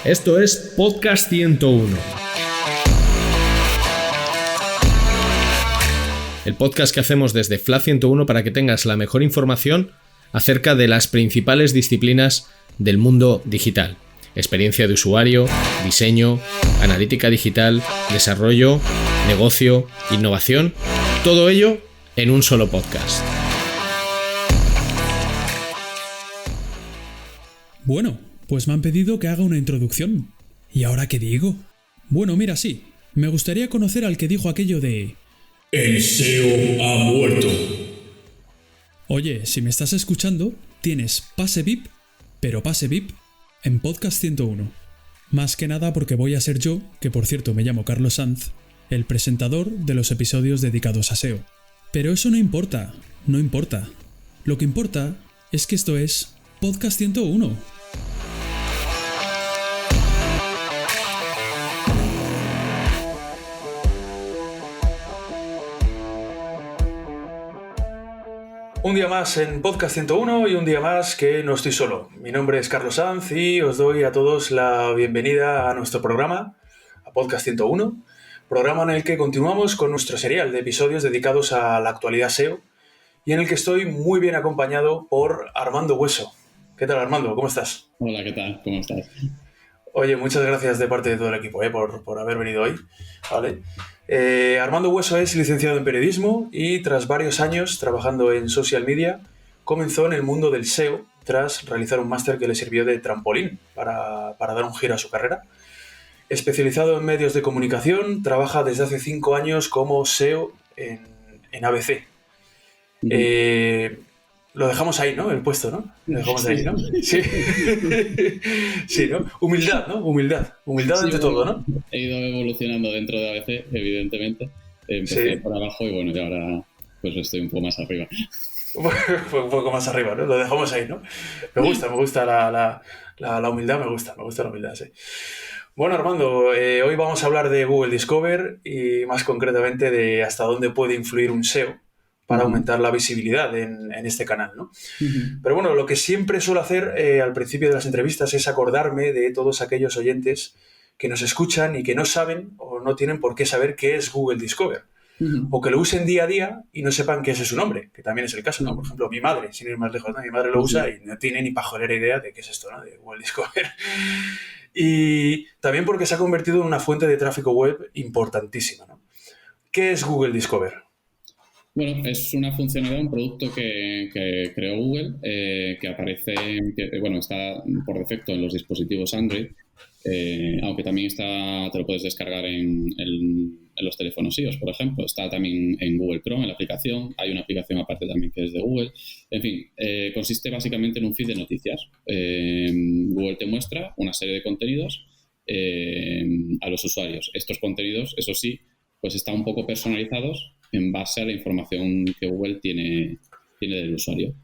Esto es Podcast 101. El podcast que hacemos desde FLA 101 para que tengas la mejor información acerca de las principales disciplinas del mundo digital. Experiencia de usuario, diseño, analítica digital, desarrollo, negocio, innovación, todo ello en un solo podcast. Bueno, pues me han pedido que haga una introducción. ¿Y ahora qué digo? Bueno, mira, sí, me gustaría conocer al que dijo aquello de... El SEO ha muerto. Oye, si me estás escuchando, tienes pase VIP, pero pase VIP en Podcast 101. Más que nada porque voy a ser yo, que por cierto me llamo Carlos Sanz, el presentador de los episodios dedicados a SEO. Pero eso no importa, no importa. Lo que importa es que esto es Podcast 101. Un día más en Podcast 101 y un día más que no estoy solo. Mi nombre es Carlos Sanz y os doy a todos la bienvenida a nuestro programa, a Podcast 101, programa en el que continuamos con nuestro serial de episodios dedicados a la actualidad SEO y en el que estoy muy bien acompañado por Armando Hueso. ¿Qué tal, Armando? ¿Cómo estás? Hola, ¿qué tal? ¿Cómo estás? Oye, muchas gracias de parte de todo el equipo por haber venido hoy. ¿Vale? Armando Hueso es licenciado en periodismo y tras varios años trabajando en social media comenzó en el mundo del SEO tras realizar un máster que le sirvió de trampolín para dar un giro a su carrera. Especializado en medios de comunicación, trabaja desde hace 5 años como SEO en ABC. Lo dejamos ahí, ¿no? El puesto, ¿no? Lo dejamos ahí, ¿no? Sí. Sí, ¿no? Humildad, ¿no? Humildad Sí, ante todo, ¿no? He ido evolucionando dentro de ABC, evidentemente. Empecé por abajo y bueno, y ahora pues estoy un poco más arriba. Un poco más arriba, ¿no? Lo dejamos ahí, ¿no? Me gusta la humildad, me gusta la humildad, sí. Bueno, Armando, hoy vamos a hablar de Google Discover y más concretamente de hasta dónde puede influir un SEO para aumentar la visibilidad en este canal, ¿no? Pero bueno, lo que siempre suelo hacer al principio de las entrevistas es acordarme de todos aquellos oyentes que nos escuchan y que no saben o no tienen por qué saber qué es Google Discover. O que lo usen día a día y no sepan qué es su nombre, que también es el caso, ¿no? Por ejemplo, mi madre, sin ir más lejos, ¿no? Mi madre lo usa y no tiene ni pajolera idea de qué es esto, ¿no? De Google Discover. Y también porque se ha convertido en una fuente de tráfico web importantísima, ¿no? ¿Qué es Google Discover? Bueno, es una funcionalidad, un producto que creó Google, que aparece, está por defecto en los dispositivos Android, aunque también te lo puedes descargar en los teléfonos iOS, por ejemplo. Está también en Google Chrome, en la aplicación. Hay una aplicación aparte también que es de Google. En fin, consiste básicamente en un feed de noticias. Google te muestra una serie de contenidos a los usuarios. Estos contenidos, eso sí, pues están un poco personalizados en base a la información que Google tiene del usuario.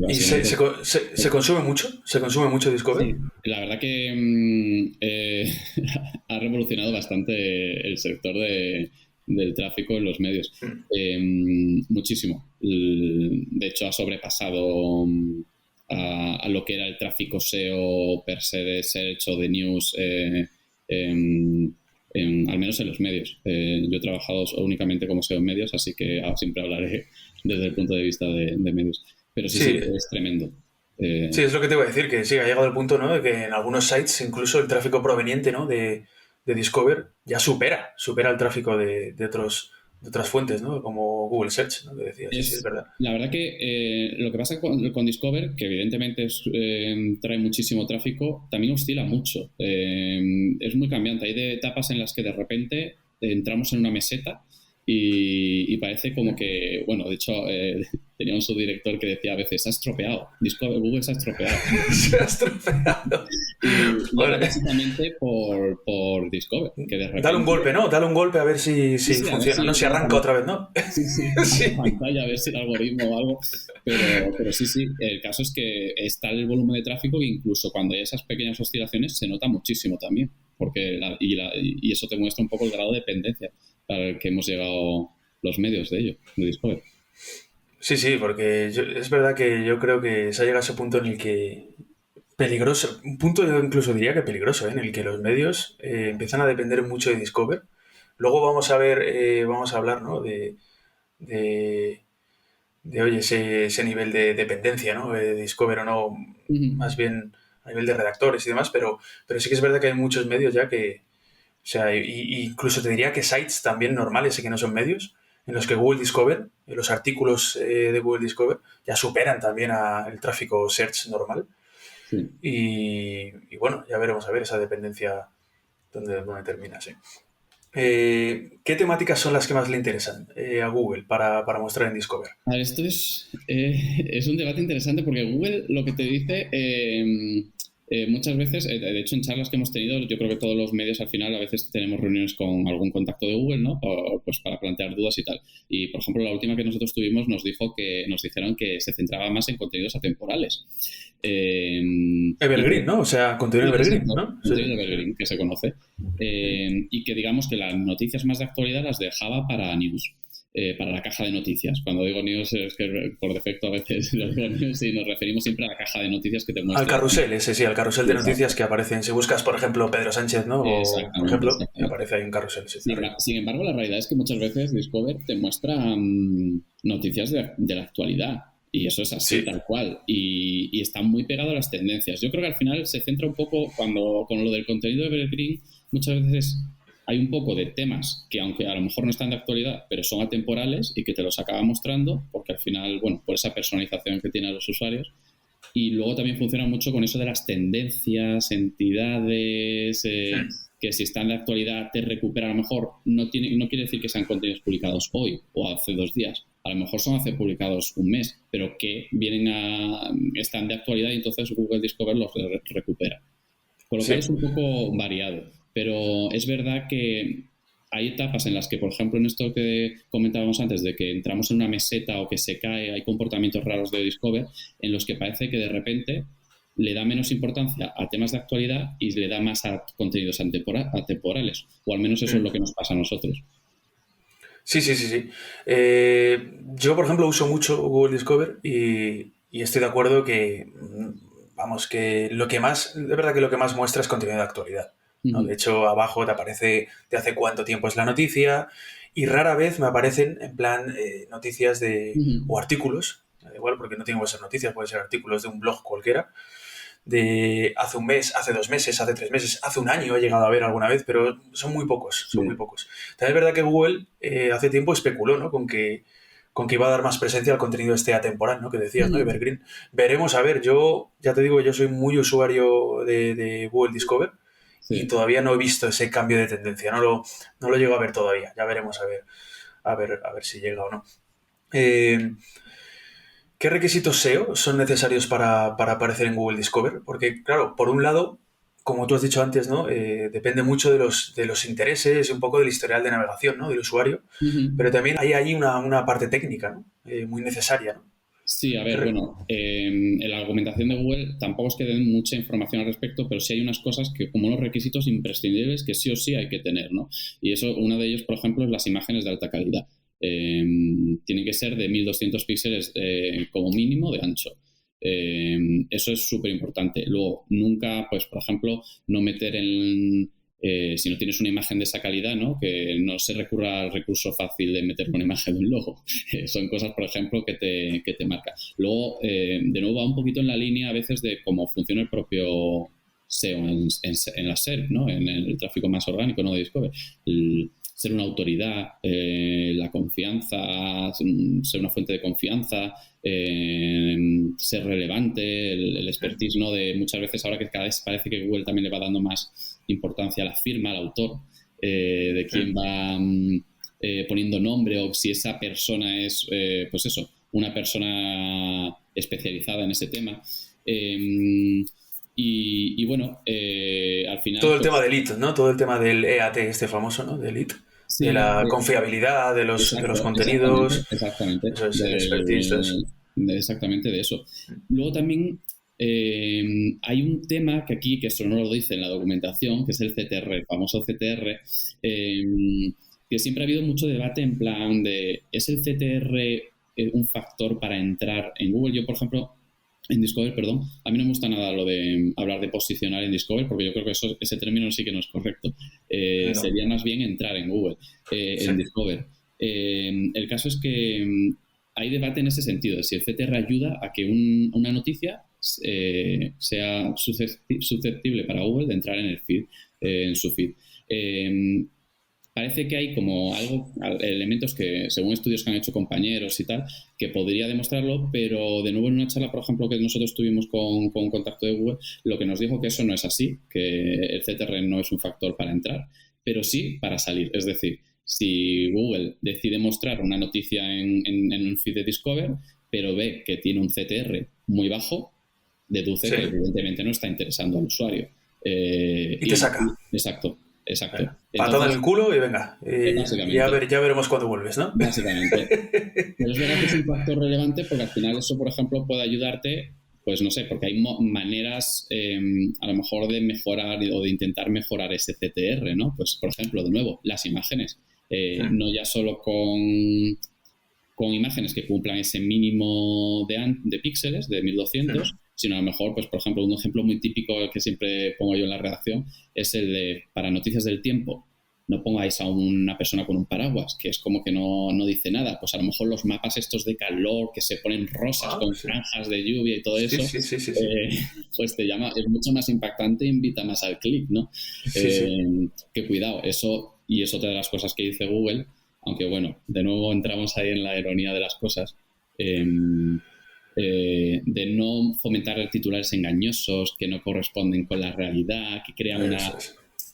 ¿Y se consume mucho? ¿Se consume mucho Discover? Sí, la verdad que ha revolucionado bastante el sector del tráfico en los medios. Muchísimo. De hecho, ha sobrepasado a lo que era el tráfico SEO per se de search o de news, al menos en los medios. Yo he trabajado únicamente como SEO en medios, así que siempre hablaré desde el punto de vista de medios. Pero sí, es tremendo. Sí, es lo que te iba a decir, que sí, ha llegado el punto, ¿no?, de que en algunos sites incluso el tráfico proveniente, ¿no?, de Discover ya supera el tráfico de otras fuentes, ¿no?, como Google Search, ¿no?, que decías. Sí, es verdad. La verdad que lo que pasa con Discover, que evidentemente trae muchísimo tráfico, también oscila mucho. Es muy cambiante. Hay etapas en las que de repente entramos en una meseta y parece como que, bueno, de hecho, tenía un subdirector que decía a veces, se ha estropeado, Google se ha estropeado. Se ha estropeado. Y básicamente por Discover. Que de repente, dale un golpe, ¿no? Dale un golpe a ver si funciona, si arranca otra vez, ¿no? Sí. Pantalla, a ver si el algoritmo o algo. Pero sí, el caso es que está el volumen de tráfico que incluso cuando hay esas pequeñas oscilaciones se nota muchísimo también. Y eso te muestra un poco el grado de dependencia para el que hemos llegado los medios de ello, de Discover. Sí, porque es verdad que yo creo que se ha llegado a ese punto en el que peligroso, un punto yo incluso diría que peligroso, en el que los medios empiezan a depender mucho de Discover. Luego vamos a ver, vamos a hablar, ¿no? De, oye, ese nivel de dependencia, ¿no? De Discover o no, Ujú. más bien a nivel de redactores y demás, pero sí que es verdad que hay muchos medios ya que, o sea, incluso te diría que sites también normales y que no son medios, en los que Google Discover, los artículos de Google Discover, ya superan también el tráfico search normal. Sí. Y bueno, ya veremos a ver esa dependencia dónde termina, sí. ¿Qué temáticas son las que más le interesan a Google para mostrar en Discover? A ver, esto es un debate interesante porque Google lo que te dice muchas veces, de hecho en charlas que hemos tenido, yo creo que todos los medios al final a veces tenemos reuniones con algún contacto de Google, ¿no? Pues para plantear dudas y tal. Y por ejemplo, la última que nosotros tuvimos nos dijeron que se centraba más en contenidos atemporales. Evergreen, ¿no? O sea, contenido Evergreen, Exacto, ¿no? Sí. contenido Evergreen, que se conoce. Y que digamos que las noticias más de actualidad las dejaba para news. Para la caja de noticias. Cuando digo news es que por defecto a veces lo digo news y nos referimos siempre a la caja de noticias que te muestra. Al carrusel, ese sí, al carrusel de noticias que aparecen. Si buscas, por ejemplo, Pedro Sánchez, ¿no? O, por ejemplo, aparece ahí un carrusel. Sí, sin embargo, la realidad es que muchas veces Discover te muestra noticias de la actualidad. Y eso es así, sí, tal cual. Y está muy pegado a las tendencias. Yo creo que al final se centra un poco con lo del contenido de Evergreen, muchas veces hay un poco de temas que aunque a lo mejor no están de actualidad, pero son atemporales y que te los acaba mostrando porque al final, bueno, por esa personalización que tienen los usuarios. Y luego también funciona mucho con eso de las tendencias, entidades, que si están de actualidad te recupera. A lo mejor no quiere decir que sean contenidos publicados hoy o hace 2 días. A lo mejor son hace publicados un mes, pero que están de actualidad y entonces Google Discover los recupera. Con lo cual es un poco variado. Pero es verdad que hay etapas en las que, por ejemplo, en esto que comentábamos antes, de que entramos en una meseta o que se cae, hay comportamientos raros de Discover, en los que parece que de repente le da menos importancia a temas de actualidad y le da más a contenidos atemporales. O al menos eso es lo que nos pasa a nosotros. Sí. Yo, por ejemplo, uso mucho Google Discover y estoy de acuerdo que, vamos, que de verdad que lo que más muestra es contenido de actualidad, ¿no? De hecho, abajo te aparece de hace cuánto tiempo es la noticia y rara vez me aparecen en plan noticias o artículos, da igual porque no tienen que ser noticias, pueden ser artículos de un blog cualquiera, de hace un mes, hace 2 meses, hace 3 meses, hace un año he llegado a ver alguna vez, pero son muy pocos, muy pocos. También es verdad que Google hace tiempo especuló, ¿no? con que iba a dar más presencia al contenido atemporal, ¿no? Que decías, ¿no? Evergreen. Veremos, a ver, yo ya te digo, yo soy muy usuario de Google Discover y todavía no he visto ese cambio de tendencia, no lo llego a ver todavía, ya veremos a ver si llega o no. ¿Qué requisitos SEO son necesarios para aparecer en Google Discover? Porque, claro, por un lado, como tú has dicho antes, ¿no? Depende mucho de los intereses y un poco del historial de navegación, ¿no? Del usuario, pero también hay ahí una parte técnica, ¿no? Muy necesaria, ¿no? Sí, a ver, bueno, en la argumentación de Google tampoco es que den mucha información al respecto, pero sí hay unas cosas que como unos requisitos imprescindibles que sí o sí hay que tener, ¿no? Y eso, uno de ellos, por ejemplo, es las imágenes de alta calidad. Tienen que ser de 1200 píxeles como mínimo de ancho. Eso es súper importante. Luego, nunca, pues, por ejemplo, no meter si no tienes una imagen de esa calidad, ¿no? Que no se recurra al recurso fácil de meter una imagen de un logo. Son cosas, por ejemplo, que te marca. Luego, de nuevo, va un poquito en la línea a veces de cómo funciona el propio SEO en la SERP, ¿no? En el tráfico más orgánico, ¿no? De Discover. Ser una autoridad, la confianza, ser una fuente de confianza, ser relevante, el expertise, ¿no? De muchas veces ahora que cada vez parece que Google también le va dando más importancia a la firma, al autor, de quién va poniendo nombre o si esa persona es, pues eso, una persona especializada en ese tema. Y bueno, al final... Todo el tema del EAT, ¿no? Todo el tema del EAT, este famoso, ¿no? Del EAT. Sí, de la confiabilidad de los contenidos. Exactamente. Eso es el expertise. Exactamente de eso. Luego también hay un tema que aquí, que esto no lo dice en la documentación, que es el CTR, el famoso CTR, que siempre ha habido mucho debate en plan de, ¿es el CTR un factor para entrar en Google? Yo, por ejemplo, en Discover, perdón. A mí no me gusta nada lo de hablar de posicionar en Discover, porque yo creo que ese término sí que no es correcto. No. Sería más bien entrar en Google, en Discover. El caso es que hay debate en ese sentido, si el CTR ayuda a que una noticia sea susceptible para Google de entrar en el feed, en su feed. Parece que hay como elementos que, según estudios que han hecho compañeros y tal, que podría demostrarlo, pero de nuevo en una charla, por ejemplo, que nosotros tuvimos con contacto de Google, lo que nos dijo que eso no es así, que el CTR no es un factor para entrar, pero sí para salir. Es decir, si Google decide mostrar una noticia en un feed de Discover, pero ve que tiene un CTR muy bajo, deduce que evidentemente no está interesando al usuario. Y te saca. Exacto. Patada en el culo y venga. Ya veremos cuándo vuelves, ¿no? Básicamente. Pero es verdad que es un factor relevante porque al final eso, por ejemplo, puede ayudarte, pues no sé, porque hay maneras a lo mejor de mejorar o de intentar mejorar ese CTR, ¿no? Pues, por ejemplo, de nuevo, las imágenes. No ya solo con imágenes que cumplan ese mínimo de píxeles, de 1200, sino a lo mejor, pues por ejemplo, un ejemplo muy típico que siempre pongo yo en la redacción es el de, para noticias del tiempo, no pongáis a una persona con un paraguas, que es como que no dice nada. Pues a lo mejor los mapas estos de calor que se ponen rosas con franjas de lluvia y todo eso, pues te llama, es mucho más impactante e invita más al clic, ¿no? Que cuidado, eso, y es otra de las cosas que dice Google, aunque bueno, de nuevo entramos ahí en la ironía de las cosas, de no fomentar titulares engañosos que no corresponden con la realidad, que crean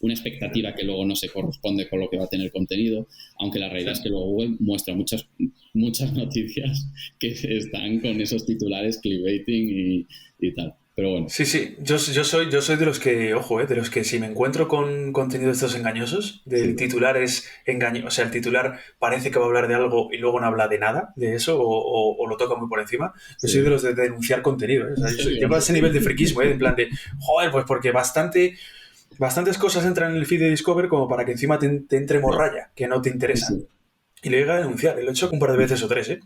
una expectativa que luego no se corresponde con lo que va a tener el contenido, aunque la realidad es que luego Google muestra muchas noticias que están con esos titulares clickbaiting y tal. Pero bueno. Sí, yo soy de los que, ojo, de los que si me encuentro con contenido de estos engañosos, del titular es engaño, o sea, el titular parece que va a hablar de algo y luego no habla de nada de eso o lo toca muy por encima. Yo soy de los de denunciar contenido, ¿eh? O sea, llevo ese nivel de friquismo, en plan de, joder, pues porque bastantes cosas entran en el feed de Discover como para que encima te entre morralla, que no te interesa. Y lo llega a denunciar, y lo he hecho un par de veces o 3, ¿eh?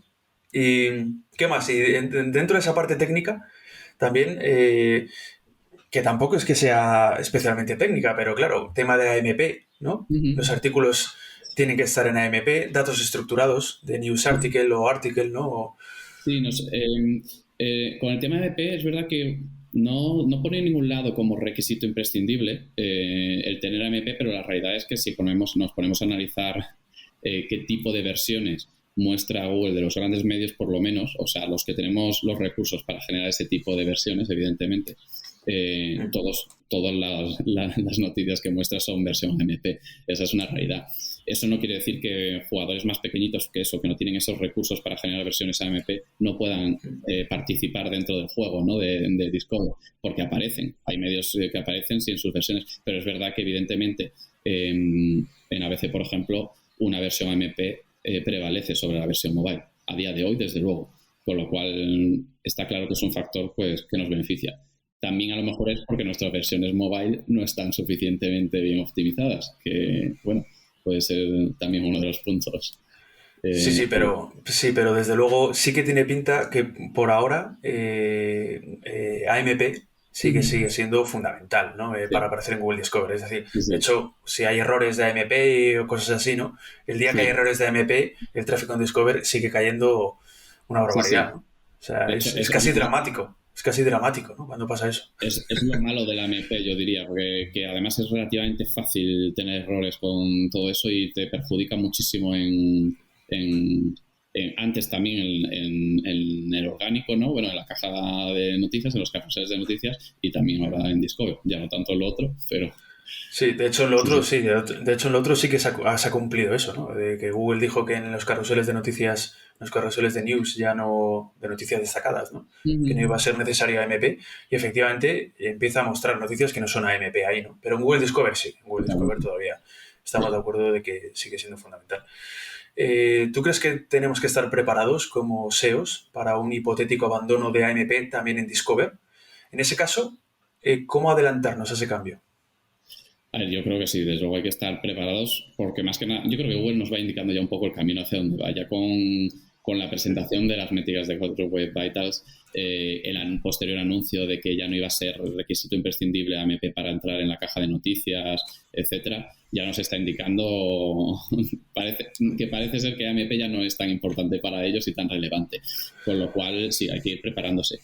Y, ¿qué más? Y dentro de esa parte técnica, también, que tampoco es que sea especialmente técnica, pero claro, tema de AMP, ¿no? Los artículos tienen que estar en AMP, datos estructurados de news article o article, ¿no? Sí, con el tema de AMP es verdad que no pone en ningún lado como requisito imprescindible el tener AMP, pero la realidad es que si nos ponemos a analizar qué tipo de versiones muestra Google de los grandes medios, por lo menos, o sea, los que tenemos los recursos para generar ese tipo de versiones, evidentemente, todas las noticias que muestra son versión AMP. Esa es una realidad. Eso no quiere decir que jugadores más pequeñitos que no tienen esos recursos para generar versiones AMP, no puedan participar dentro del juego, ¿no? de Discover, porque aparecen. Hay medios que aparecen sin sus versiones, pero es verdad que evidentemente en ABC, por ejemplo, una versión AMP prevalece sobre la versión mobile, a día de hoy, desde luego, con lo cual está claro que es un factor pues que nos beneficia. También a lo mejor es porque nuestras versiones mobile no están suficientemente bien optimizadas, que bueno, puede ser también uno de los puntos. Pero desde luego sí que tiene pinta que por ahora AMP sigue siendo fundamental, ¿no? Para aparecer en Google Discover. Es decir, de hecho, si hay errores de AMP o cosas así, ¿no? El día que hay errores de AMP, el tráfico en Discover sigue cayendo una barbaridad, ¿no? O sea, es casi dramático. Es casi dramático, ¿no? Cuando pasa eso. Es lo malo del AMP, yo diría, porque que además es relativamente fácil tener errores con todo eso y te perjudica muchísimo antes también en el orgánico, ¿no? Bueno, en la caja de noticias, en los carruseles de noticias y también ahora en Discover. Ya no tanto en lo otro, pero... Sí, de hecho en lo otro sí que se ha cumplido eso, ¿no? De que Google dijo que en los carruseles de noticias, los carruseles de news ya no, de noticias destacadas, ¿no? Que no iba a ser necesario AMP y efectivamente empieza a mostrar noticias que no son AMP ahí, ¿no? Pero en Google Discover sí, en Google Discover todavía estamos de acuerdo de que sigue siendo fundamental. ¿Tú crees que tenemos que estar preparados como SEOs para un hipotético abandono de AMP también en Discover? En ese caso, ¿cómo adelantarnos a ese cambio? A ver, yo creo que sí, desde luego hay que estar preparados porque más que nada, yo creo que Google nos va indicando ya un poco el camino hacia donde vaya con con la presentación de las métricas de Corporate Web Vitals, el posterior anuncio de que ya no iba a ser requisito imprescindible AMP para entrar en la caja de noticias, etcétera, ya nos está indicando parece ser que AMP ya no es tan importante para ellos y tan relevante. Con lo cual, sí, hay que ir preparándose.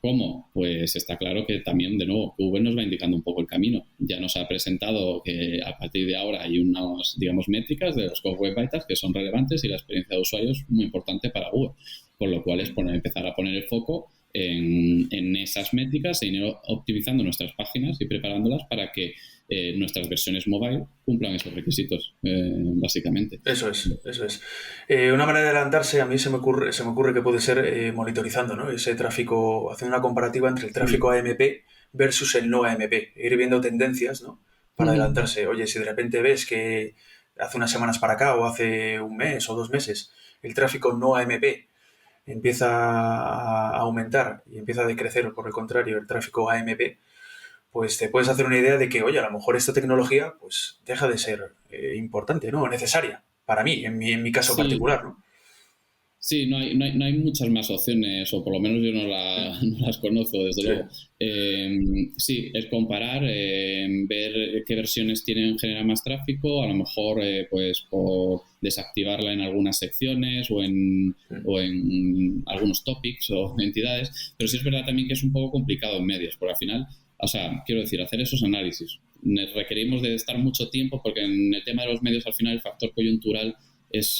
¿Cómo? Pues está claro que también, de nuevo, Google nos va indicando un poco el camino. Ya nos ha presentado que a partir de ahora hay unas, digamos, métricas de los Core Web Vitals que son relevantes y la experiencia de usuario es muy importante para Google. Con lo cual es empezar a poner el foco en esas métricas e ir optimizando nuestras páginas y preparándolas para que nuestras versiones mobile cumplan esos requisitos, básicamente. Eso es. Una manera de adelantarse, a mí se me ocurre que puede ser monitorizando, ¿no? Ese tráfico, haciendo una comparativa entre el tráfico AMP versus el no AMP, ir viendo tendencias, ¿no? Para adelantarse. Oye, si de repente ves que hace unas semanas para acá o hace un mes o 2 meses el tráfico no AMP empieza a aumentar y empieza a decrecer, por el contrario, el tráfico AMP, pues te puedes hacer una idea de que, oye, a lo mejor esta tecnología pues deja de ser importante, ¿no? Necesaria para mí, en mi caso particular, ¿no? Sí, no hay muchas más opciones, o por lo menos yo no las conozco, desde luego. Sí, es comparar, ver qué versiones generan más tráfico, a lo mejor pues por desactivarla en algunas secciones o en algunos topics o entidades, pero sí es verdad también que es un poco complicado en medios, porque al final, o sea, quiero decir, hacer esos análisis requerimos de estar mucho tiempo, porque en el tema de los medios al final el factor coyuntural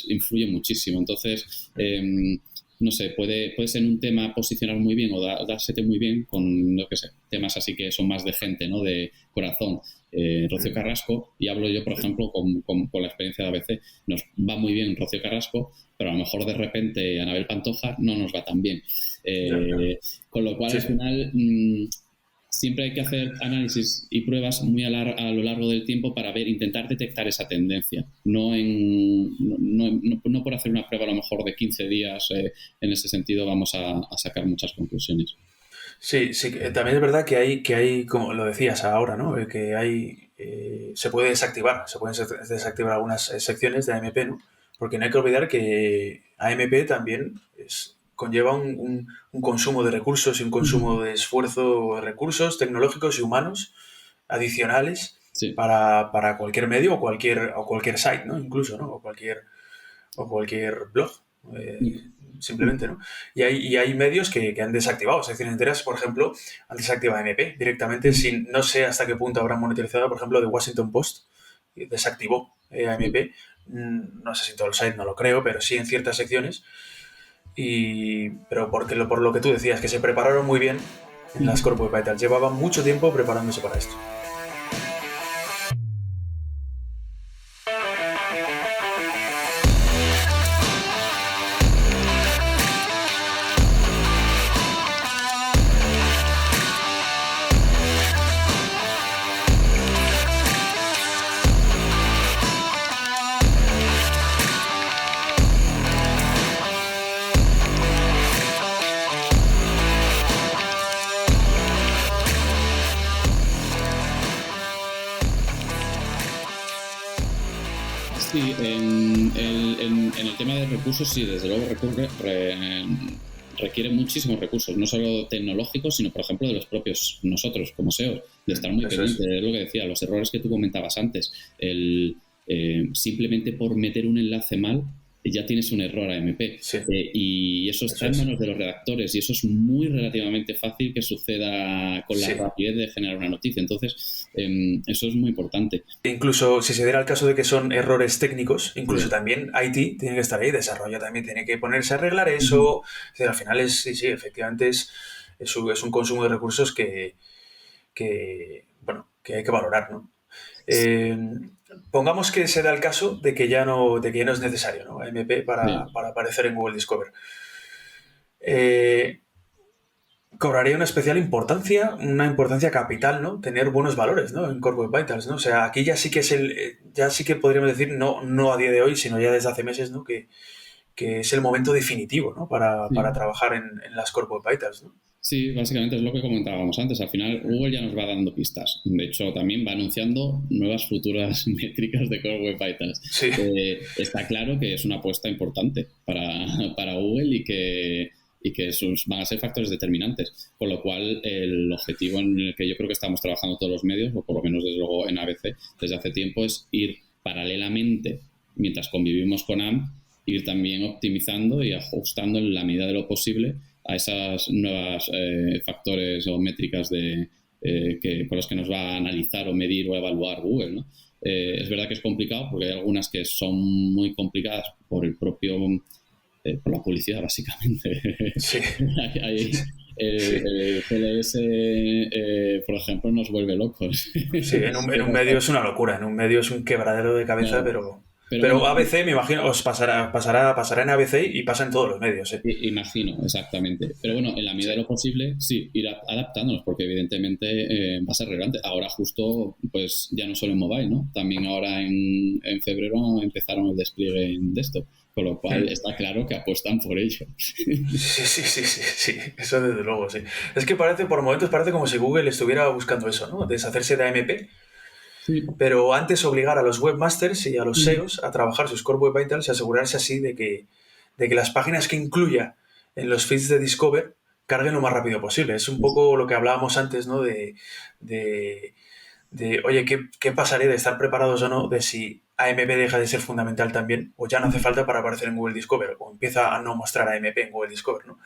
influye muchísimo. Entonces, no sé, puede ser un tema posicionar muy bien o dársete muy bien con, no sé, temas así que son más de gente, ¿no? De corazón. Rocío Carrasco, y hablo yo, por ejemplo, con la experiencia de ABC, nos va muy bien Rocío Carrasco, pero a lo mejor de repente Anabel Pantoja no nos va tan bien. Con lo cual, al final, siempre hay que hacer análisis y pruebas muy a lo largo del tiempo para intentar detectar esa tendencia. No por hacer una prueba a lo mejor de 15 días, en ese sentido vamos a sacar muchas conclusiones. Sí, también es verdad que hay, como lo decías ahora, ¿no? Que hay, se pueden desactivar algunas secciones de AMP, ¿no? Porque no hay que olvidar que AMP también conlleva un consumo de recursos y un consumo de esfuerzo de recursos tecnológicos y humanos adicionales para cualquier medio o cualquier site, ¿no? Incluso, ¿no? O cualquier blog. Simplemente, ¿no? Y hay medios que han desactivado, secciones enteras, por ejemplo, han desactivado AMP directamente, no sé hasta qué punto habrán monitorizado, por ejemplo, The Washington Post desactivó AMP, no sé si todo el site, no lo creo, pero sí en ciertas secciones, pero por lo que tú decías, que se prepararon muy bien en las Core Web Vitals, llevaban mucho tiempo preparándose para esto. Sí, en el tema de recursos, sí, desde luego requiere muchísimos recursos, no solo tecnológicos, sino, por ejemplo, de los propios nosotros, como SEO, de estar muy pendientes. Es lo que decía, los errores que tú comentabas antes. Simplemente por meter un enlace mal, ya tienes un error AMP. Sí. Y eso está en manos de los redactores, y eso es muy relativamente fácil que suceda con la rapidez de generar una noticia. Entonces, eso es muy importante. Incluso si se diera el caso de que son errores técnicos, incluso también IT tiene que estar ahí, desarrollo también tiene que ponerse a arreglar eso. Es decir, al final efectivamente es un consumo de recursos que hay que valorar, ¿no? Pongamos que se da el caso de que ya no es necesario, ¿no? AMP para aparecer en Google Discover. Cobraría una especial importancia, una importancia capital, ¿no? Tener buenos valores, ¿no? En Core Web Vitals, ¿no? O sea, aquí ya sí que podríamos decir, no a día de hoy, sino ya desde hace meses, ¿no? Que es el momento definitivo, ¿no? Para trabajar en las Core Web Vitals, ¿no? Sí, básicamente es lo que comentábamos antes. Al final, Google ya nos va dando pistas. De hecho, también va anunciando nuevas futuras métricas de Core Web Vitals. Sí. Está claro que es una apuesta importante para Google y que esos van a ser factores determinantes. Con lo cual, el objetivo en el que yo creo que estamos trabajando todos los medios, o por lo menos desde luego en ABC, desde hace tiempo, es ir paralelamente, mientras convivimos con AMP, ir también optimizando y ajustando en la medida de lo posible a esas nuevas factores o métricas con los que nos va a analizar o medir o evaluar Google, ¿no? Es verdad que es complicado porque hay algunas que son muy complicadas por el propio por la publicidad, básicamente. Sí. El CLS, por ejemplo, nos vuelve locos. Sí, en un medio es una locura, en un medio es un quebradero de cabeza, Claro. pero bueno, ABC, me imagino, os pasará en ABC y pasa en todos los medios. Imagino, exactamente. Pero bueno, en la medida de lo posible, sí, ir adaptándonos, porque evidentemente va a ser relevante. Ahora justo, pues ya no solo en mobile, ¿no? También ahora en febrero empezaron el despliegue en desktop, con lo cual está claro que apuestan por ello. Sí, eso desde luego, sí. Es que por momentos parece como si Google estuviera buscando eso, ¿no? Deshacerse de AMP. Sí. Pero antes obligar a los webmasters y a los SEOs a trabajar sus Core Web Vitals y asegurarse así de que las páginas que incluya en los feeds de Discover carguen lo más rápido posible. Es un poco lo que hablábamos antes, ¿no? De oye, ¿qué pasaría de estar preparados o no de si AMP deja de ser fundamental también o ya no hace falta para aparecer en Google Discover o empieza a no mostrar AMP en Google Discover, ¿no?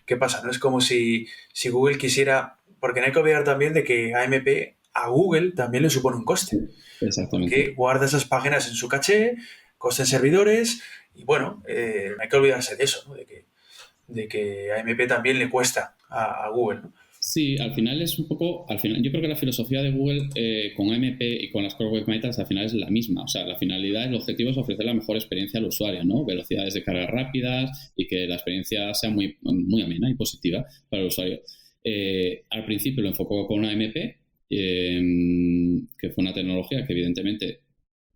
¿Qué pasa? No es como si Google quisiera... Porque no hay que olvidar también de que AMP a Google también le supone un coste. Exactamente. Porque guarda esas páginas en su caché, coste en servidores y bueno, no hay que olvidarse de eso, ¿no? De que a AMP también le cuesta a Google, ¿no? Sí, al final es un poco... yo creo que la filosofía de Google con AMP y con las Core Web Vitals al final es la misma. O sea, la finalidad, el objetivo es ofrecer la mejor experiencia al usuario, ¿no? Velocidades de carga rápidas y que la experiencia sea muy, muy amena y positiva para el usuario. Al principio lo enfocó con AMP, que fue una tecnología que evidentemente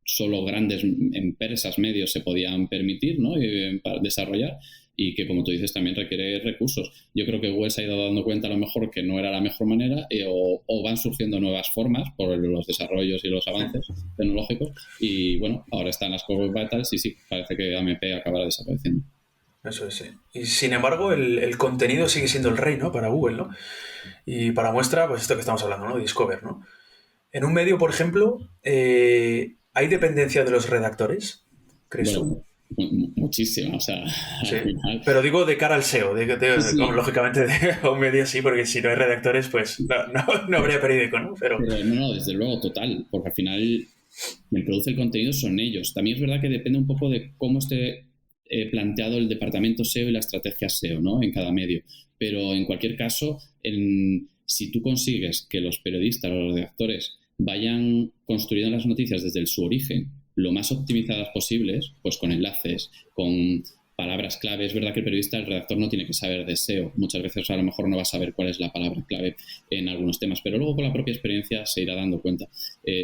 solo grandes empresas, medios se podían permitir, ¿no? Para desarrollar, y que, como tú dices, también requiere recursos. Yo creo que Google se ha ido dando cuenta a lo mejor que no era la mejor manera o van surgiendo nuevas formas por los desarrollos y los avances tecnológicos y bueno, ahora están las Core Web Vitals y sí, parece que AMP acabará desapareciendo. Eso es, sí. Y sin embargo, el contenido sigue siendo el rey, ¿no? Para Google, ¿no? Y para muestra, pues esto que estamos hablando, ¿no? Discover, ¿no? En un medio, por ejemplo, ¿hay dependencia de los redactores? ¿Crees tú? Muchísimo, o sea... Sí. Final... Pero digo de cara al SEO, sí. Lógicamente a un medio sí, porque si no hay redactores, pues no habría periódico, ¿no? Pero no, desde luego, total, porque al final el produce el contenido son ellos. También es verdad que depende un poco de cómo esté planteado el departamento SEO y la estrategia SEO, ¿no? En cada medio. Pero en cualquier caso, si tú consigues que los periodistas o los redactores vayan construyendo las noticias desde su origen lo más optimizadas posibles, pues con enlaces, con palabras clave. Es verdad que el redactor no tiene que saber de SEO. Muchas veces a lo mejor no va a saber cuál es la palabra clave en algunos temas, pero luego con la propia experiencia se irá dando cuenta.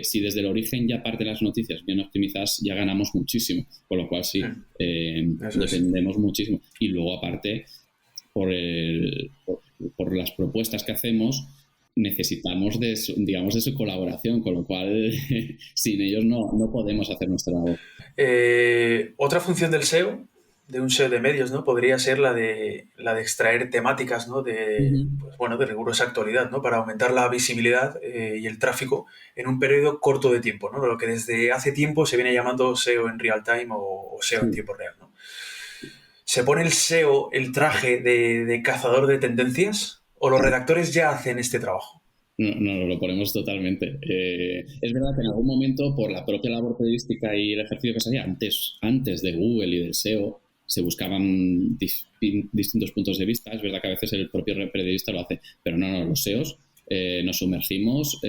Si desde el origen ya parten las noticias bien optimizadas, ya ganamos muchísimo. Con lo cual sí, dependemos muchísimo. Y luego aparte, por las propuestas que hacemos, necesitamos de su colaboración, con lo cual sin ellos no podemos hacer nuestra labor. Otra función del SEO, de un SEO de medios, ¿no? Podría ser la de extraer temáticas, ¿no? De rigurosa actualidad, ¿no? Para aumentar la visibilidad y el tráfico en un periodo corto de tiempo, ¿no? Lo que desde hace tiempo se viene llamando SEO en real time o SEO en tiempo real, ¿no? ¿Se pone el SEO el traje de cazador de tendencias? ¿O los redactores ya hacen este trabajo? No, lo ponemos totalmente. Es verdad que en algún momento, por la propia labor periodística y el ejercicio que se hacía antes de Google y del SEO, se buscaban distintos puntos de vista. Es verdad que a veces el propio periodista lo hace, pero no, los SEOs nos sumergimos,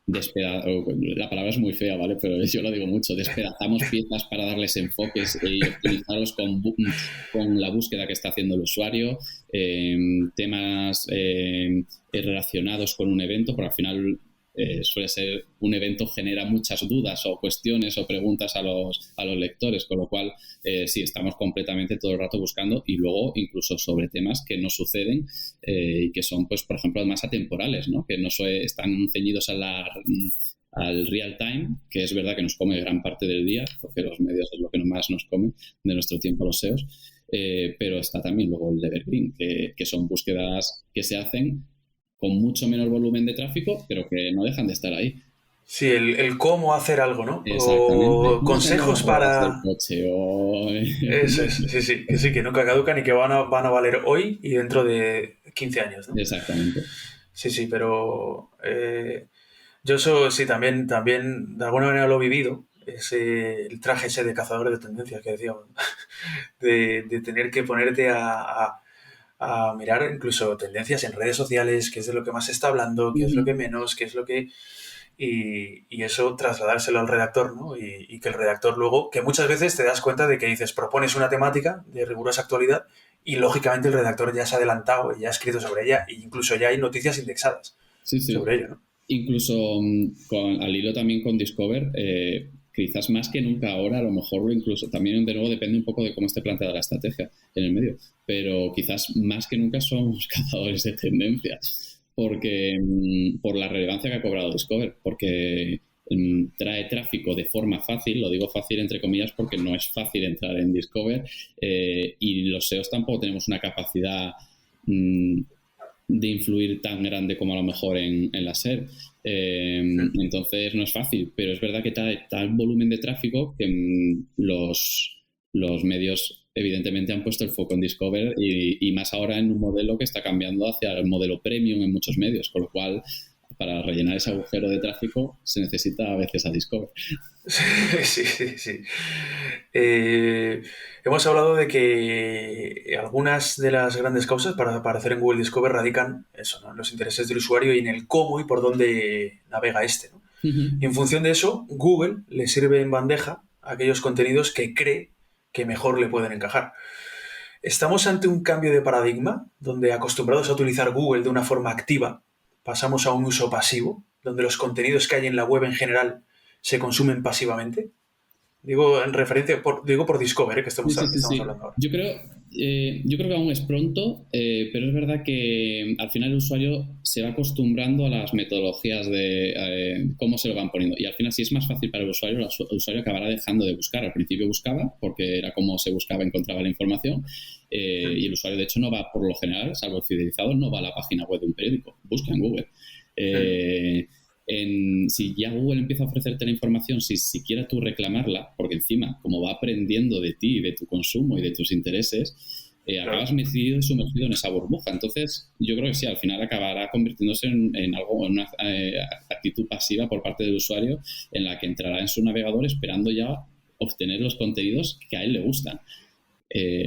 la palabra es muy fea, ¿vale? Pero yo lo digo mucho, despedazamos piezas para darles enfoques y optimizarlos con la búsqueda que está haciendo el usuario, temas relacionados con un evento, porque al final suele ser un evento, genera muchas dudas o cuestiones o preguntas a los lectores, con lo cual sí, estamos completamente todo el rato buscando, y luego incluso sobre temas que no suceden y que son, pues, por ejemplo, más atemporales, ¿no? Que no están ceñidos al real time, que es verdad que nos come gran parte del día, porque los medios es lo que más nos come de nuestro tiempo a los SEOs, pero está también luego el evergreen, que son búsquedas que se hacen con mucho menor volumen de tráfico, pero que no dejan de estar ahí. Sí, el cómo hacer algo, ¿no? Exactamente. O consejos para... hacer coche, o... Eso es, sí, que nunca caducan y que van a valer hoy y dentro de 15 años, ¿no? Exactamente. Sí, pero yo eso sí también de alguna manera lo he vivido, el traje ese de cazador de tendencias que decíamos, de tener que ponerte a mirar incluso tendencias en redes sociales, qué es de lo que más se está hablando, qué es lo que menos, qué es lo que... Y eso trasladárselo al redactor, ¿no? Y que el redactor luego, que muchas veces te das cuenta de que dices, propones una temática de rigurosa actualidad y lógicamente el redactor ya se ha adelantado y ya ha escrito sobre ella e incluso ya hay noticias indexadas sobre ello, ¿no? Incluso al hilo también con Discover, quizás más que nunca ahora, a lo mejor incluso también de nuevo depende un poco de cómo esté planteada la estrategia en el medio, pero quizás más que nunca somos cazadores de tendencias, porque por la relevancia que ha cobrado Discover, porque trae tráfico de forma fácil, lo digo fácil entre comillas porque no es fácil entrar en Discover, y los SEOs tampoco tenemos una capacidad de influir tan grande como a lo mejor en la SER. Entonces no es fácil, pero es verdad que trae tal volumen de tráfico que los medios evidentemente han puesto el foco en Discover y más ahora en un modelo que está cambiando hacia el modelo premium en muchos medios, con lo cual para rellenar ese agujero de tráfico se necesita a veces a Discover. Sí. Hemos hablado de que algunas de las grandes causas para aparecer en Google Discover radican eso, ¿no? En los intereses del usuario y en el cómo y por dónde navega este, ¿no? Y en función de eso, Google le sirve en bandeja aquellos contenidos que cree que mejor le pueden encajar. ¿Estamos ante un cambio de paradigma donde, acostumbrados a utilizar Google de una forma activa, pasamos a un uso pasivo, donde los contenidos que hay en la web en general se consumen pasivamente? Digo en referencia, digo por Discover, que estamos hablando ahora. Yo creo que aún es pronto, pero es verdad que al final el usuario se va acostumbrando a las metodologías de cómo se lo van poniendo. Y al final, si es más fácil para el usuario acabará dejando de buscar. Al principio buscaba, porque era como se buscaba, encontraba la información. Y el usuario, de hecho, no va, por lo general, salvo el fidelizado, no va a la página web de un periódico. Busca en Google. Si ya Google empieza a ofrecerte la información sin siquiera tú reclamarla, porque encima, como va aprendiendo de ti, de tu consumo y de tus intereses, acabas metido y sumergido en esa burbuja. Entonces, yo creo que sí, al final acabará convirtiéndose en algo, en una actitud pasiva por parte del usuario, en la que entrará en su navegador esperando ya obtener los contenidos que a él le gustan.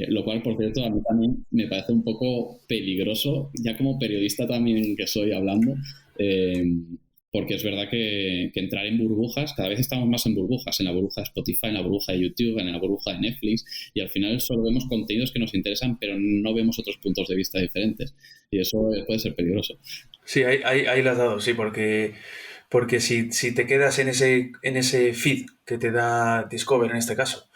Lo cual, por cierto, a mí también me parece un poco peligroso, ya como periodista también que soy hablando, porque es verdad que entrar en burbujas, cada vez estamos más en burbujas, en la burbuja de Spotify, en la burbuja de YouTube, en la burbuja de Netflix, y al final solo vemos contenidos que nos interesan, pero no vemos otros puntos de vista diferentes, y eso puede ser peligroso. Sí, ahí lo has dado, sí, porque si te quedas en ese feed que te da Discover en este caso,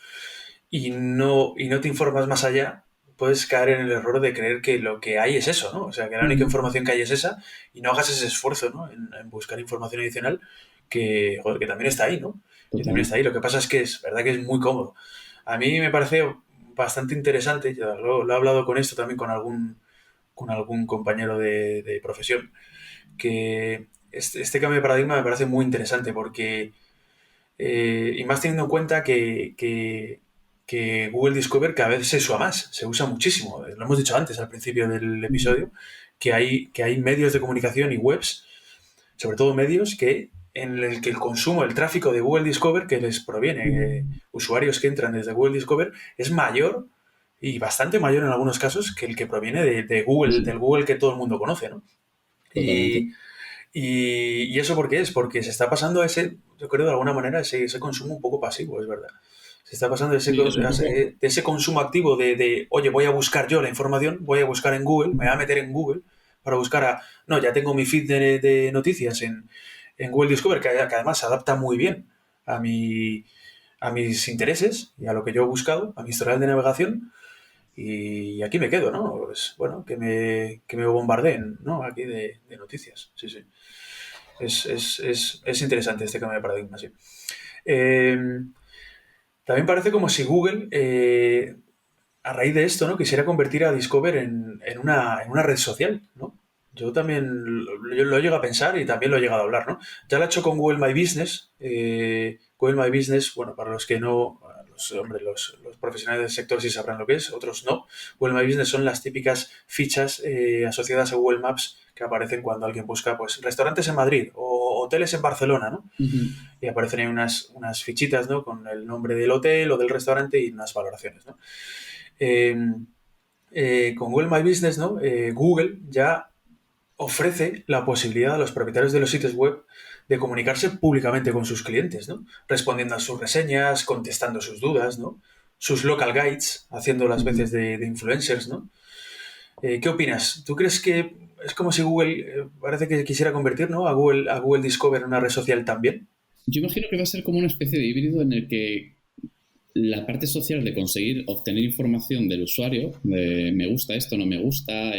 y no te informas más allá, puedes caer en el error de creer que lo que hay es eso, ¿no? O sea, que la única información que hay es esa y no hagas ese esfuerzo, ¿no? En buscar información adicional que también está ahí, ¿no? Que también está ahí. Lo que pasa es que es verdad que es muy cómodo. A mí me parece bastante interesante, yo lo he hablado con esto también con algún compañero de profesión, que este cambio de paradigma me parece muy interesante porque, y más teniendo en cuenta que Google Discover cada vez se usa muchísimo. Lo hemos dicho antes, al principio del episodio, que hay medios de comunicación y webs, sobre todo medios, en el que el consumo, el tráfico de Google Discover, que les proviene, usuarios que entran desde Google Discover, es mayor y bastante mayor en algunos casos que el que proviene de Google, del Google que todo el mundo conoce, ¿no? Y eso ¿por qué es? Porque se está pasando yo creo de alguna manera, ese consumo un poco pasivo, es verdad. Se está pasando de ese consumo activo de, oye, voy a buscar yo la información, voy a buscar en Google, me voy a meter en Google para buscar no, ya tengo mi feed de noticias Google Discover, que además se adapta muy bien a mis intereses y a lo que yo he buscado, a mi historial de navegación. Y aquí me quedo, ¿no? Pues, bueno, que me bombardeen, ¿no? Aquí de noticias. Sí, sí. Es interesante este cambio de paradigma, sí. También parece como si Google, a raíz de esto, ¿no? Quisiera convertir a Discover en una red social, ¿no? Yo también lo he llegado a pensar y también lo he llegado a hablar, ¿no? Ya lo he hecho con Google My Business. Google My Business, bueno, para los que no, los profesionales del sector sí sabrán lo que es, otros no. Google My Business son las típicas fichas asociadas a Google Maps que aparecen cuando alguien busca, pues, restaurantes en Madrid o hoteles en Barcelona, ¿no? Uh-huh. Y aparecen ahí unas fichitas, ¿no? Con el nombre del hotel o del restaurante y unas valoraciones, ¿no? Con Google My Business, ¿no? Google ya ofrece la posibilidad a los propietarios de los sitios web de comunicarse públicamente con sus clientes, ¿no? Respondiendo a sus reseñas, contestando sus dudas, ¿no? Sus local guides, haciendo las veces de influencers, ¿no? ¿Qué opinas? ¿Tú crees que es como si Google parece que quisiera convertir, ¿no? a Google Discover en una red social también? Yo imagino que va a ser como una especie de híbrido en el que la parte social de conseguir obtener información del usuario, de me gusta esto, no me gusta,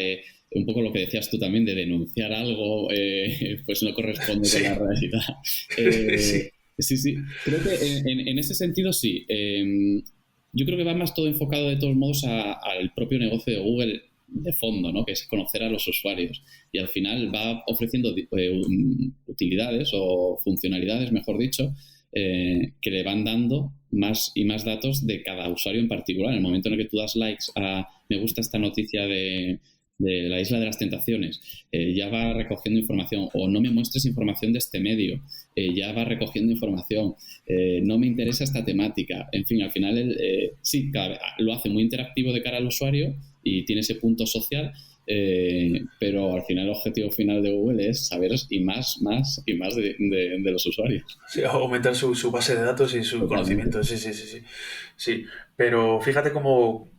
un poco lo que decías tú también de denunciar algo, pues no corresponde con la realidad. Sí. Creo que en ese sentido sí. Yo creo que va más todo enfocado de todos modos al propio negocio de Google de fondo, ¿no? Que es conocer a los usuarios. Y al final va ofreciendo utilidades o funcionalidades, mejor dicho, que le van dando más y más datos de cada usuario en particular. En el momento en el que tú das likes a me gusta esta noticia de la Isla de las Tentaciones, ya va recogiendo información, o no me muestres información de este medio, ya va recogiendo información, no me interesa esta temática. En fin, al final sí, lo hace muy interactivo de cara al usuario y tiene ese punto social, pero al final el objetivo final de Google es saber y más de los usuarios. Sí, aumentar su base de datos y su conocimiento. Sí, pero fíjate cómo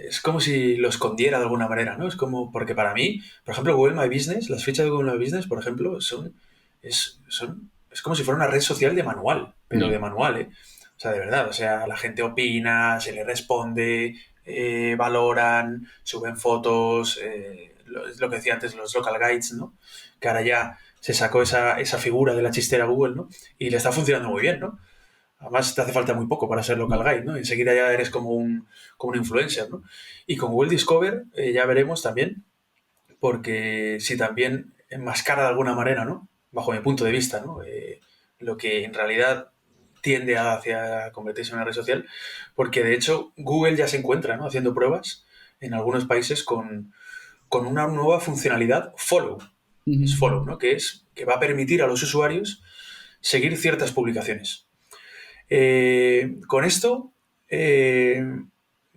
es como si lo escondiera de alguna manera, ¿no? Es como, porque para mí, por ejemplo, Google My Business, las fichas de Google My Business, por ejemplo, es como si fuera una red social de manual, pero de manual, ¿eh? O sea, de verdad, o sea, la gente opina, se le responde, valoran, suben fotos, lo que decía antes, los local guides, ¿no? Que ahora ya se sacó esa figura de la chistera Google, ¿no? Y le está funcionando muy bien, ¿no? Además, te hace falta muy poco para ser local guide, ¿no? Enseguida ya eres como un influencer, ¿no? Y con Google Discover ya veremos también, porque si también enmascara de alguna manera, ¿no? Bajo mi punto de vista, ¿no? Lo que en realidad tiende hacia convertirse en una red social, porque de hecho Google ya se encuentra, ¿no? Haciendo pruebas en algunos países con una nueva funcionalidad Follow. Uh-huh. Es Follow, ¿no? Que va a permitir a los usuarios seguir ciertas publicaciones. Con esto,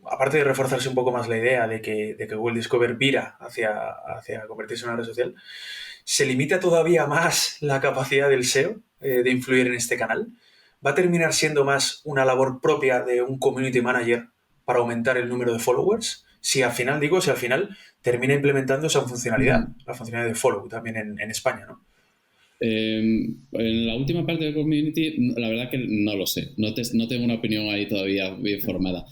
aparte de reforzarse un poco más la idea de que Google Discover vira hacia convertirse en una red social, se limita todavía más la capacidad del SEO de influir en este canal. Va a terminar siendo más una labor propia de un community manager para aumentar el número de followers. Si al final termina implementando esa funcionalidad, la funcionalidad de follow también en España, ¿no? En la última parte del community, la verdad que no lo sé, no tengo una opinión ahí todavía bien formada.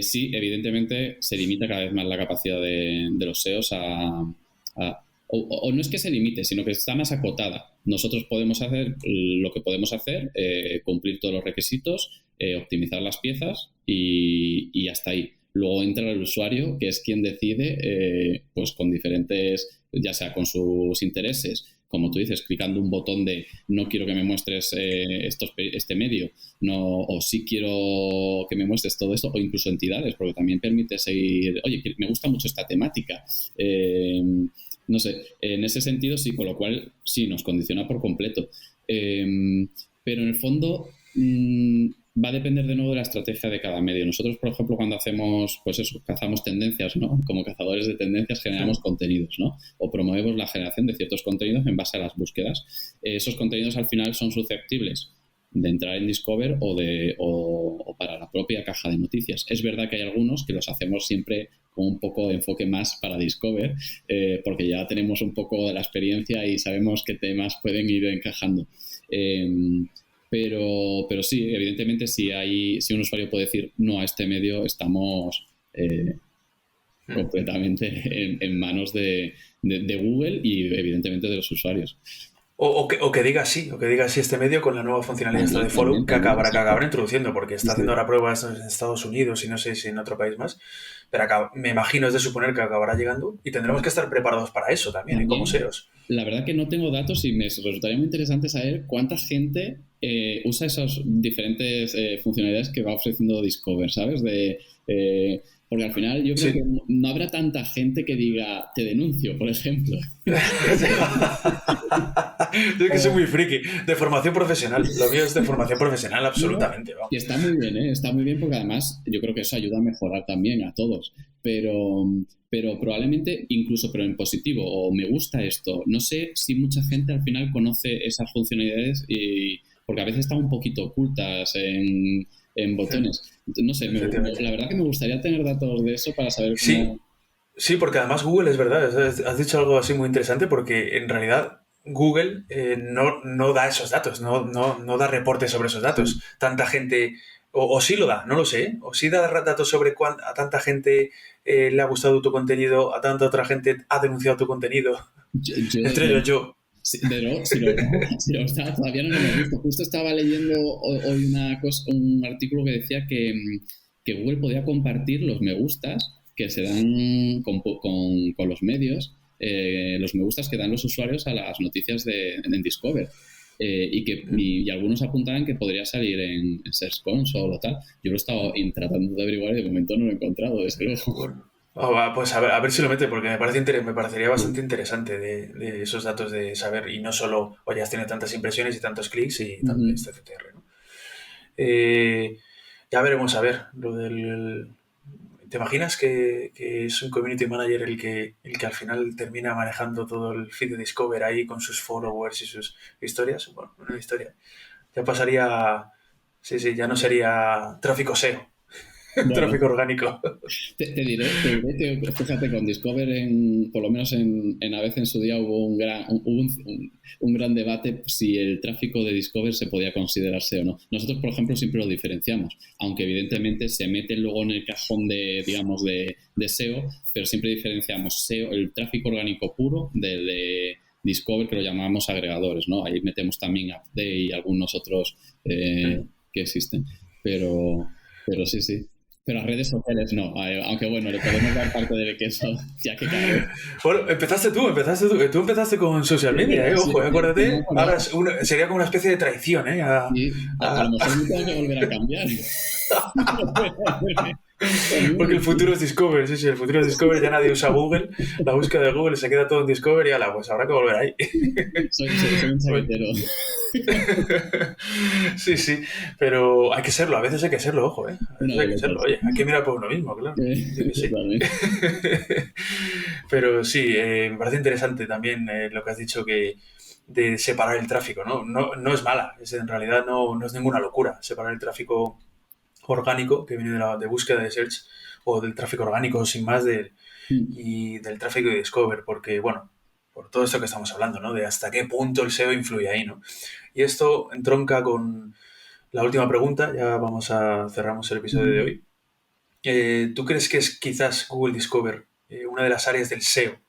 Sí, evidentemente se limita cada vez más la capacidad de los SEOs o no es que se limite, sino que está más acotada. Nosotros podemos hacer lo que podemos hacer, cumplir todos los requisitos, optimizar las piezas y hasta ahí. Luego entra el usuario, que es quien decide, pues con diferentes, ya sea con sus intereses, como tú dices, clicando un botón de no quiero que me muestres este medio, no, o sí quiero que me muestres todo esto, o incluso entidades, porque también permite seguir, oye, me gusta mucho esta temática. No sé, en ese sentido sí, con lo cual sí, nos condiciona por completo. Pero en el fondo va a depender de nuevo de la estrategia de cada medio. Nosotros, por ejemplo, cuando hacemos, pues eso, cazamos tendencias, ¿no? Como cazadores de tendencias generamos contenidos, ¿no? O promovemos la generación de ciertos contenidos en base a las búsquedas. Esos contenidos al final son susceptibles de entrar en Discover o para la propia caja de noticias. Es verdad que hay algunos que los hacemos siempre con un poco de enfoque más para Discover, porque ya tenemos un poco de la experiencia y sabemos qué temas pueden ir encajando. Pero sí, evidentemente, si un usuario puede decir no a este medio, estamos completamente en manos de Google y evidentemente de los usuarios. O que diga sí este medio con la nueva funcionalidad de follow que acabará introduciendo, porque está haciendo ahora pruebas en Estados Unidos y no sé si en otro país más, pero me imagino, es de suponer que acabará llegando y tendremos que estar preparados para eso también como SEOs. La verdad que no tengo datos y me resultaría muy interesante saber cuánta gente usa esas diferentes funcionalidades que va ofreciendo Discover, ¿sabes? Porque al final yo creo que no habrá tanta gente que diga te denuncio, por ejemplo. Yo que soy muy friki, de formación profesional. Lo mío es de formación profesional, absolutamente. Y está muy bien, está muy bien porque además yo creo que eso ayuda a mejorar también a todos. Pero probablemente incluso, pero en positivo, o me gusta esto. No sé si mucha gente al final conoce esas funcionalidades porque a veces están un poquito ocultas en botones. No sé, la verdad que me gustaría tener datos de eso para saber cómo... Sí, porque además Google, es verdad, has dicho algo así muy interesante, porque en realidad Google no da esos datos, no da reportes sobre esos datos. Tanta gente, o sí lo da, no lo sé, o sí da datos sobre a tanta gente le ha gustado tu contenido, a tanta otra gente ha denunciado tu contenido. Entre ellos yo. Sí, pero todavía no lo he visto. Justo estaba leyendo hoy un artículo que decía que Google podía compartir los me gustas que se dan con los medios, los me gustas que dan los usuarios a las noticias en Discover. Y algunos apuntaban que podría salir en Search Console o tal. Yo lo he estado tratando de averiguar y de momento no lo he encontrado, desde luego. Pues a ver si lo mete, porque me parecería bastante interesante de esos datos de saber, y no solo, oye, has tenido tantas impresiones y tantos clics y tanto este CTR, ¿no? Ya veremos, a ver, lo del... ¿Te imaginas que es un community manager el que al final termina manejando todo el feed de Discover ahí con sus followers y sus historias? Bueno, una historia. Ya pasaría... Sí, ya no sería tráfico SEO. Bueno, tráfico orgánico. Te diré que, fíjate, con Discover, por lo menos a veces en su día hubo un gran debate si el tráfico de Discover se podía considerarse o no. Nosotros, por ejemplo, siempre lo diferenciamos, aunque evidentemente se mete luego en el cajón de SEO, pero siempre diferenciamos SEO, el tráfico orgánico puro de Discover, que lo llamamos agregadores, ¿no? Ahí metemos también Update y algunos otros que existen, pero sí. Pero a redes sociales no, aunque bueno, le podemos dar parte del queso, ya que cabe. Bueno, empezaste tú empezaste con social media, ojo, acuérdate, ahora sería como una especie de traición, a lo mejor me tengo que volver a cambiar. Porque el futuro es Discover, sí, el futuro es Discover, ya nadie usa Google, la búsqueda de Google se queda todo en Discover y pues habrá que volver ahí. Soy un chaquetero. Sí, pero hay que serlo, a veces hay que serlo, ojo, hay que serlo, oye, hay que mirar por uno mismo, claro. Sí. Pero sí, me parece interesante también lo que has dicho de separar el tráfico, no es mala, en realidad no es ninguna locura separar el tráfico orgánico que viene de búsqueda de search, o del tráfico orgánico sin más y del tráfico de Discover, porque bueno, por todo esto que estamos hablando, ¿no? De hasta qué punto el SEO influye ahí, ¿no? Y esto entronca con la última pregunta, ya cerramos el episodio de hoy. ¿Tú crees que es quizás Google Discover una de las áreas del SEO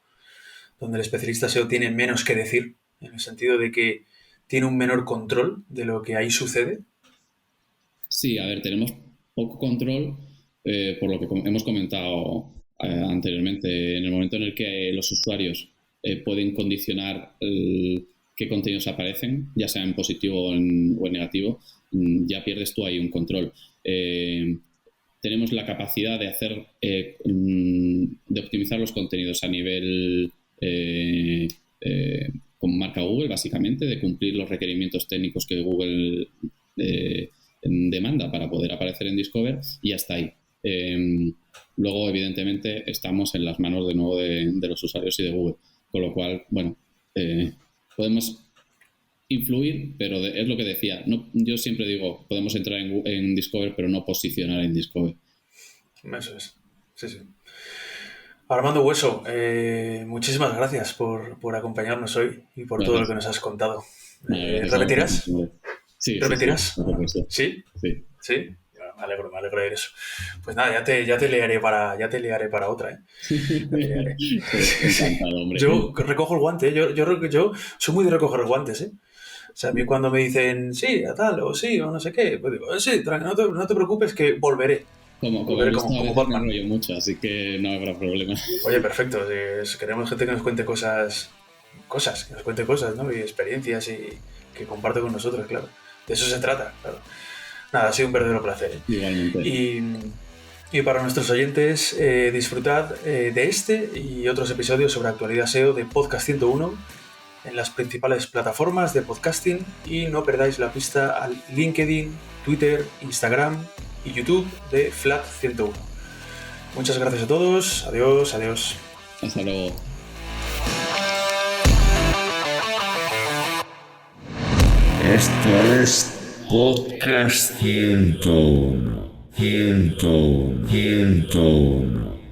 donde el especialista SEO tiene menos que decir, en el sentido de que tiene un menor control de lo que ahí sucede? Sí, a ver, tenemos poco control por lo que hemos comentado anteriormente. En el momento en el que los usuarios pueden condicionar qué contenidos aparecen, ya sea en positivo o en negativo, ya pierdes tú ahí un control. Tenemos la capacidad de hacer, de optimizar los contenidos a nivel con marca Google, básicamente, de cumplir los requerimientos técnicos que Google demanda para poder aparecer en Discover, y hasta ahí. Luego, evidentemente, estamos en las manos de nuevo de los usuarios y de Google, con lo cual, bueno, podemos influir, pero es lo que decía. Yo siempre digo, podemos entrar en Discover, pero no posicionar en Discover. Eso es. Sí. Armando Hueso, muchísimas gracias por acompañarnos hoy y por todo lo que nos has contado. ¿Repetirás? Sí. ¿Repetirás? Sí. ¿Sí? Sí. ¿Sí? Me alegro de oír eso. Pues nada, ya te liaré para otra, ¿eh? Encantado, hombre. Yo recojo el guante, ¿eh? Yo soy muy de recoger guantes, ¿eh? O sea, a mí cuando me dicen sí, a tal, o sí, o no sé qué, pues digo, sí, no te preocupes que volveré. Como Batman. Me enrollo mucho, así que no habrá problema. Oye, perfecto. Queremos gente que nos cuente cosas, que nos cuente cosas, ¿no? Y experiencias y que comparte con nosotros, claro. De eso se trata, claro. Nada, ha sido un verdadero placer. Igualmente. Y para nuestros oyentes, disfrutad de este y otros episodios sobre actualidad SEO de Podcast 101 en las principales plataformas de podcasting y no perdáis la pista al LinkedIn, Twitter, Instagram y YouTube de Flat 101. Muchas gracias a todos. Adiós. Hasta luego. Esto es Podcast 101.